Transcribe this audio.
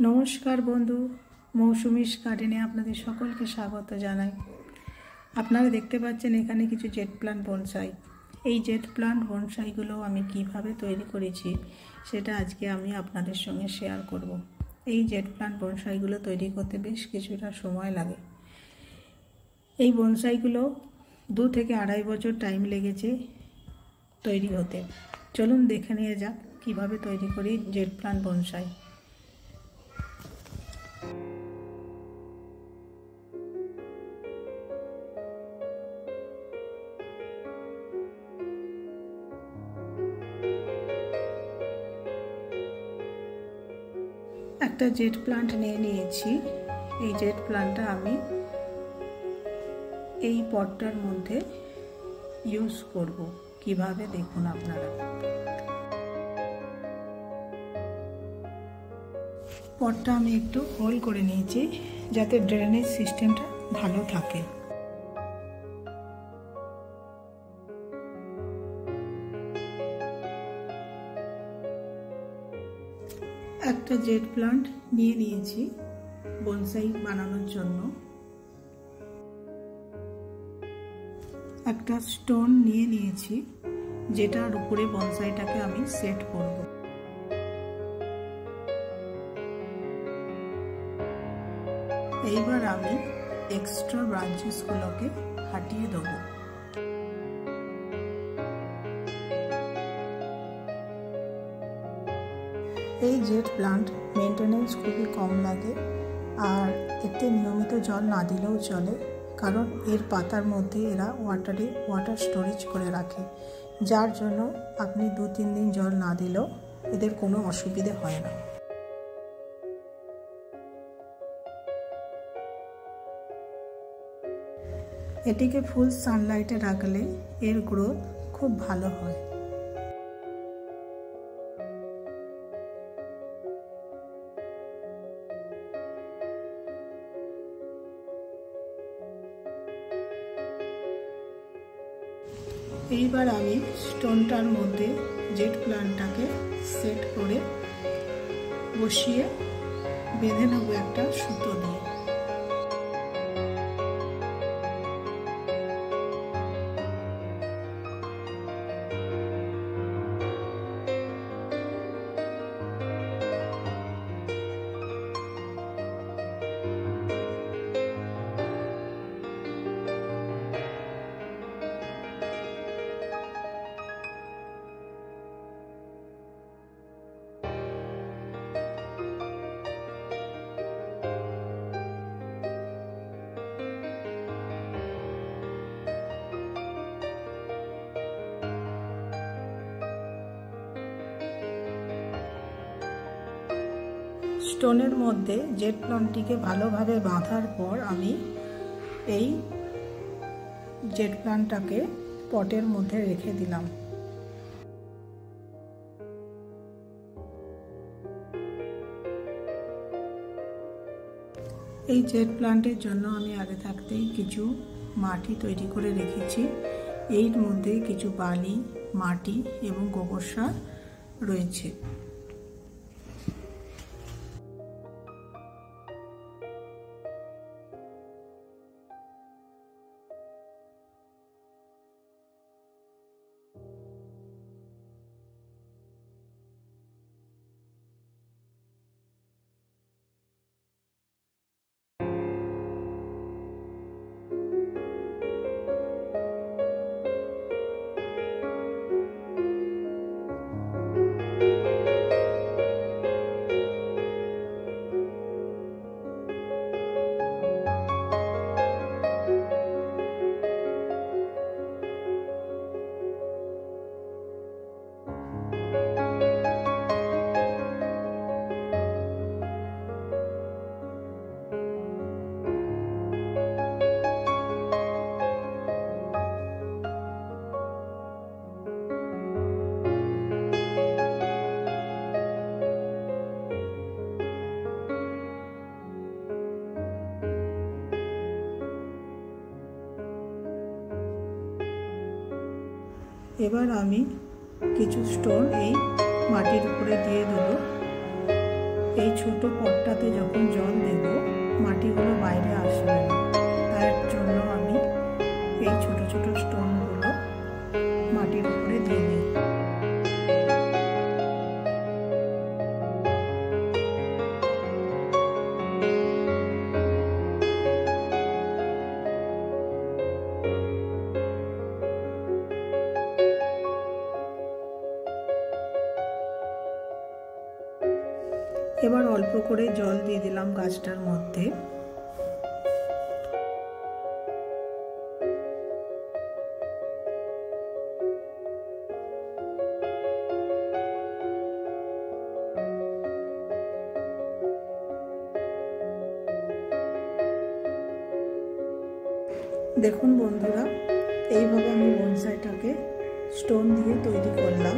নমস্কার বন্ধু, মৌসুমীস গার্ডেনে আপনাদের সকলকে স্বাগত জানাই। আপনারা দেখতে পাচ্ছেন এখানে কিছু জেট প্লান্ট বনসাই। এই জেট প্লান্ট বনসাইগুলো আমি কিভাবে তৈরি করেছি সেটা আজকে আমি আপনাদের সঙ্গে শেয়ার করব। এই জেট প্লান্ট বনসাইগুলো তৈরি করতে বেশ কিছুটা সময় লাগে। এই বনসাইগুলো 2 থেকে 2.5 বছর টাইম লেগেছে তৈরি হতে। চলুন দেখে নিয়ে যাক কিভাবে তৈরি করি জেট প্লান্ট বনসাই। একটা জেট প্লান্ট নিয়ে নিয়েছি। এই জেট প্লান্টটা আমি এই পটটার মধ্যে ইউজ করব। কিভাবে দেখুন আপনারা। পটটা আমি একটু হোল করে নিয়েছি যাতে ড্রেনেজ সিস্টেমটা ভালো থাকে। একটা জেট প্লান্ট নিয়ে নিয়েছি বনসাই বানানোর জন্য। একটা স্টোন নিয়ে নিয়েছি যেটার উপরে বনসাইটাকে আমি সেট করব। এইবার আমি এক্সট্রা ব্রাঞ্চেসগুলোকে হাটিয়ে দেবো। এই জেট প্লান্ট মেনটেনেন্স খুবই কম লাগে, আর এতে নিয়মিত জল না দিলেও চলে, কারণ এর পাতার মধ্যে এরা ওয়াটার স্টোরেজ করে রাখে, যার জন্য আপনি 2-3 দিন জল না দিলেও এদের কোনো অসুবিধে হয় না। এটিকে ফুল সানলাইটে রাখলে এর গ্রোথ খুব ভালো হয়। এইবার আমি স্টোনটার মধ্যে জেট প্লান্টটাকে সেট করে বসিয়ে বেঁধে নেব একটা সুতো দিয়ে। স্টোনের মধ্যে জেট প্লান্টটিকে ভালোভাবে বাঁধার পর আমি এই জেট প্লান্টটাকে পটের মধ্যে রেখে দিলাম। এই জেট প্লান্টের জন্য আমি আগে থাকতেই কিছু মাটি তৈরি করে রেখেছি। এর মধ্যে কিছু বালি, মাটি এবং গোবর সার রয়েছে। এবার আমি কিছু স্টোন এই মাটির উপরে দিয়ে দেবো। এই ছোট পটটাতে যখন জল দেব মাটিগুলো বাইরে আসবে না, তার জন্য আমি এই ছোট ছোট স্টোনগুলো মাটির উপরে দিয়ে দিই। এবার অল্প করে জল দিয়ে দিলাম গাছটার মধ্যে। দেখুন বন্ধুরা, এইভাবে আমি বনসাইটাকে স্টোন দিয়ে তৈরি করলাম।